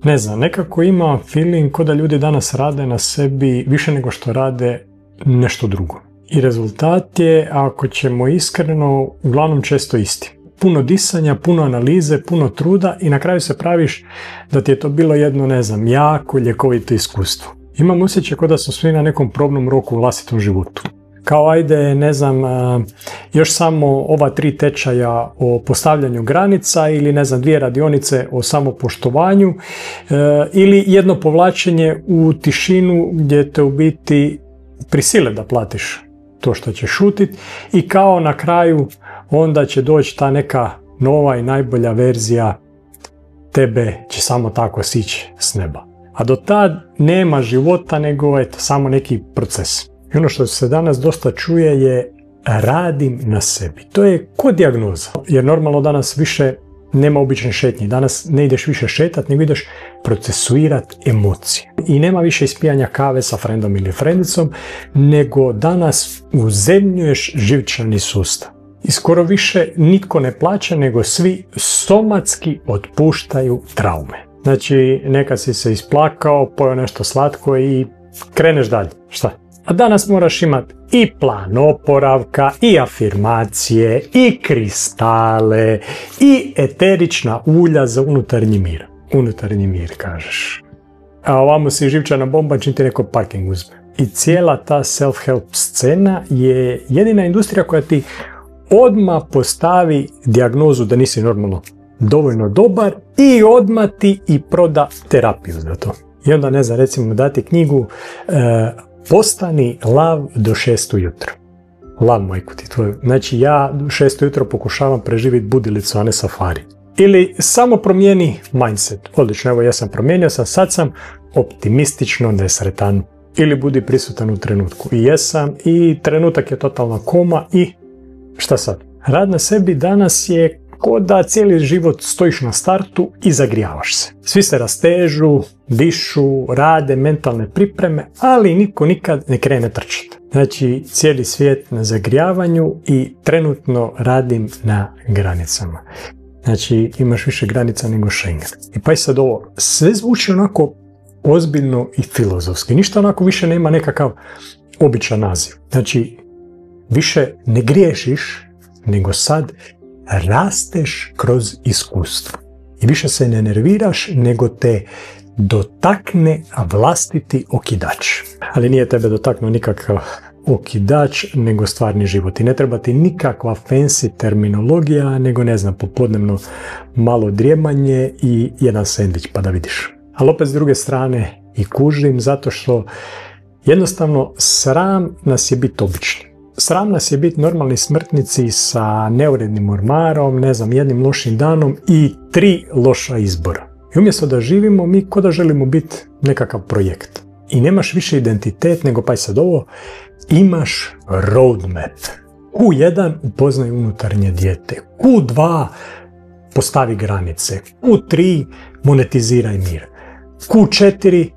Ne znam, nekako ima feeling ko da ljudi danas rade na sebi više nego što rade nešto drugo. I rezultat je, ako ćemo iskreno, uglavnom često isti. Puno disanja, puno analize, puno truda i na kraju se praviš da ti je to bilo jedno, ne znam, jako ljekovito iskustvo. Imam osjećaj kao da su svi na nekom probnom roku u vlastitom životu. Kao ajde, ne znam, još samo ova 3 tečaja o postavljanju granica ili ne znam 2 radionice o samopoštovanju ili jedno povlačenje u tišinu gdje te u biti prisile da platiš to što ćeš šutit i kao na kraju onda će doći ta neka nova i najbolja verzija tebe će samo tako sići s neba. A do tad nema života nego eto, samo neki proces. I ono što se danas dosta čuje je radim na sebi. To je ko dijagnoza. Jer normalno danas više nema obične šetnje. Danas ne ideš više šetat, nego ideš procesuirat emocije. I nema više ispijanja kave sa frendom ili frendicom, nego danas uzemljuješ živčani sustav. I skoro više nitko ne plaća, nego svi somatski otpuštaju traume. Znači, nekad si se isplakao, pojeo nešto slatko i kreneš dalje. Šta? A danas moraš imati i plan oporavka, i afirmacije, i kristale, i eterična ulja za unutarnji mir. Unutarnji mir, kažeš. A ovamo si živčana bomba, čim ti neko parking uzme. I cijela ta self-help scena je jedina industrija koja ti odmah postavi dijagnozu da nisi normalno dovoljno dobar i odmah ti i proda terapiju za to. I onda, ne znam, recimo dati knjigu Postani lav do 6 ujutro. Lav, majku ti tvoj. Znači ja do 6 ujutro pokušavam preživjeti budilicu, a ne safari. Ili samo promijeni mindset. Odlično, evo ja sam promijenio, sad sam optimistično nesretan. Ili budi prisutan u trenutku. I jesam, i trenutak je totalna koma i šta sad? Rad na sebi danas je ko da cijeli život stojiš na startu i zagrijavaš se. Svi se rastežu, dišu, rade mentalne pripreme, ali niko nikad ne krene trčati. Znači, cijeli svijet na zagrijavanju i trenutno radim na granicama. Znači, imaš više granica nego Schengen. I pa i sad ovo, sve zvuči onako ozbiljno i filozofski. Ništa onako više nema nekakav običan naziv. Znači, više ne griješiš, nego sad rasteš kroz iskustvo. I više se ne nerviraš, nego te dotakne vlastiti okidač. Ali nije tebe dotaknuo nikakav okidač, nego stvarni život. I ne treba ti nikakva fancy terminologija, nego ne znam, popodnevno malo drijemanje i jedan sendvič, pa da vidiš. Ali opet s druge strane i kužim, zato što jednostavno sram nas je biti obični. Sram nas je biti normalni smrtnici sa neurednim ormarom, ne znam, jednim lošim danom i 3 loša izbora. I umjesto da živimo, mi ko da želimo biti nekakav projekt. I nemaš više identitet, nego pa i sad ovo, imaš roadmap. Q1 upoznaj unutarnje dijete. Q2 postavi granice. Q3 monetiziraj mir. Q4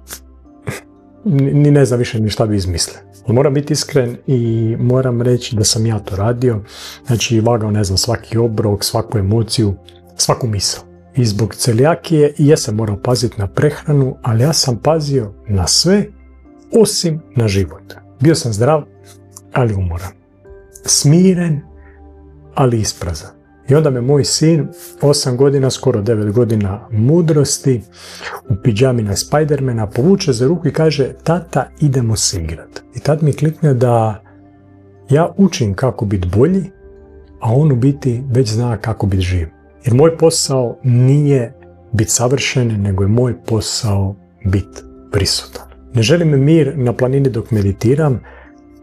ni ne znam više ni šta bi izmislio. Moram biti iskren i moram reći da sam ja to radio. Znači, vagao, ne znam, svaki obrok, svaku emociju, svaku misao. I zbog celijakije i ja sam morao paziti na prehranu, ali ja sam pazio na sve osim na život. Bio sam zdrav, ali umoran. Smiren, ali isprazan. I onda me moj sin, 8 godina, skoro 9 godina mudrosti, u pidžami na Spidermana, povuče za ruku i kaže: tata, idemo se igrati. I tad mi klikne da ja učim kako biti bolji, a on u biti već zna kako biti živ. Jer moj posao nije biti savršen, nego je moj posao biti prisutan. Ne želim mir na planini dok meditiram,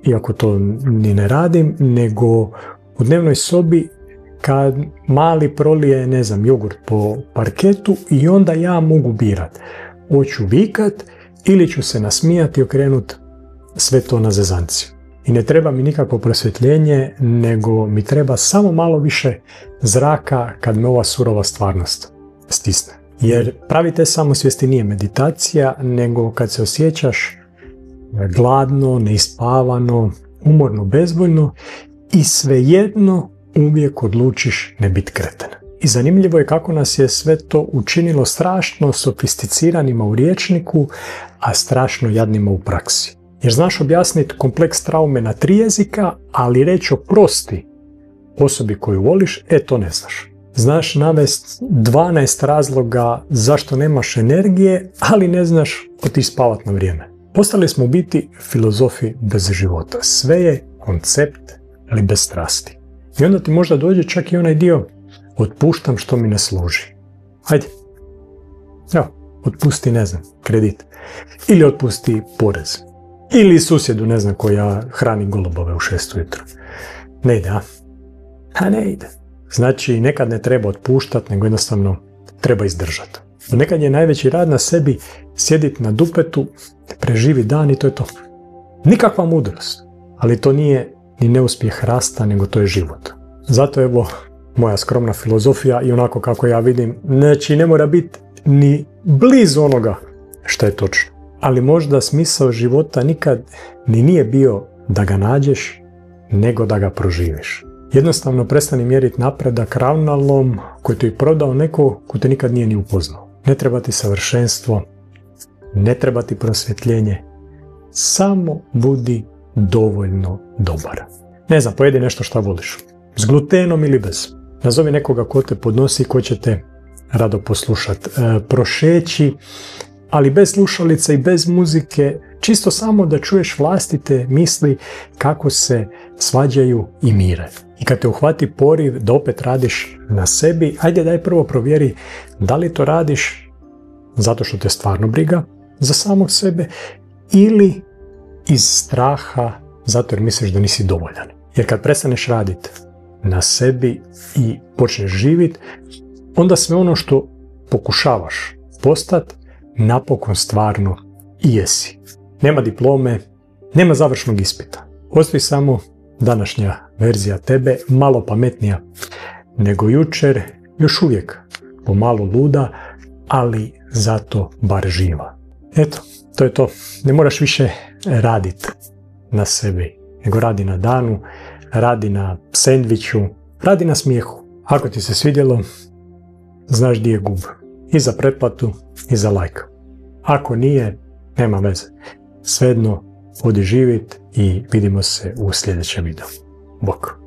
iako to ni ne radim, nego u dnevnoj sobi kad mali prolije, ne znam, jogurt po parketu i onda ja mogu birat. Hoću vikat ili ću se nasmijati i okrenut sve to na zezanci. I ne treba mi nikakvo prosvjetljenje, nego mi treba samo malo više zraka kad me ova surova stvarnost stisne. Jer pravi te samosvijesti nije meditacija, nego kad se osjećaš gladno, neispavano, umorno, bezvoljno i svejedno uvijek odlučiš ne biti kreten. I zanimljivo je kako nas je sve to učinilo strašno sofisticiranima u rječniku, a strašno jadnima u praksi. Jer znaš objasniti kompleks traume na 3 jezika, ali reći oprosti osobi koju voliš, to ne znaš. Znaš navesti 12 razloga zašto nemaš energije, ali ne znaš otići spavati na vrijeme. Postali smo u biti filozofi bez života. Sve je koncept, ali bez strasti. I onda ti možda dođe čak i onaj dio otpuštam što mi ne služi. Hajde. Evo, otpusti, ne znam, kredit. Ili otpusti porez. Ili susjedu, ne znam, koja hrani golubove u 6 ujutro. Ne ide, a? A ne ide. Znači, nekad ne treba otpuštati, nego jednostavno treba izdržati. Nekad je najveći rad na sebi sjediti na dupetu, preživi dan i to je to. Nikakva mudrost. Ali to nije ni neuspjeh rasta, nego to je život. Zato evo moja skromna filozofija i onako kako ja vidim, znači ne mora biti ni blizu onoga što je točno. Ali možda smisao života nikad ni nije bio da ga nađeš, nego da ga proživiš. Jednostavno prestani mjeriti napredak ravnalom koji ti je prodao neko ko te nikad nije ni upoznao. Ne treba ti savršenstvo, ne treba ti prosvjetljenje, samo budi dovoljno dobar. Ne znam, pojedi nešto što voliš, s glutenom ili bez. Nazovi nekoga ko te podnosi, ko će te rado poslušati. Prošeći, ali bez slušalica i bez muzike, čisto samo da čuješ vlastite misli kako se svađaju i mire. I kad te uhvati poriv da opet radiš na sebi, ajde daj prvo provjeri da li to radiš zato što te stvarno briga za samog sebe ili iz straha zato jer misliš da nisi dovoljan. Jer kad prestaneš raditi na sebi i počneš živjeti, onda sve ono što pokušavaš postati napokon stvarno i jesi. Nema diplome, nema završnog ispita. Ostavi samo današnja verzija tebe, malo pametnija nego jučer, još uvijek pomalo luda, ali zato bar živa. Eto, to je to. Ne moraš više raditi na sebi, nego radi na danu, radi na sendviču, radi na smijehu. Ako ti se svidjelo, znaš gdje je gub. I za pretplatu, i za like. Ako nije, nema veze. Svejedno, odi živit i vidimo se u sljedećem videu. Bok.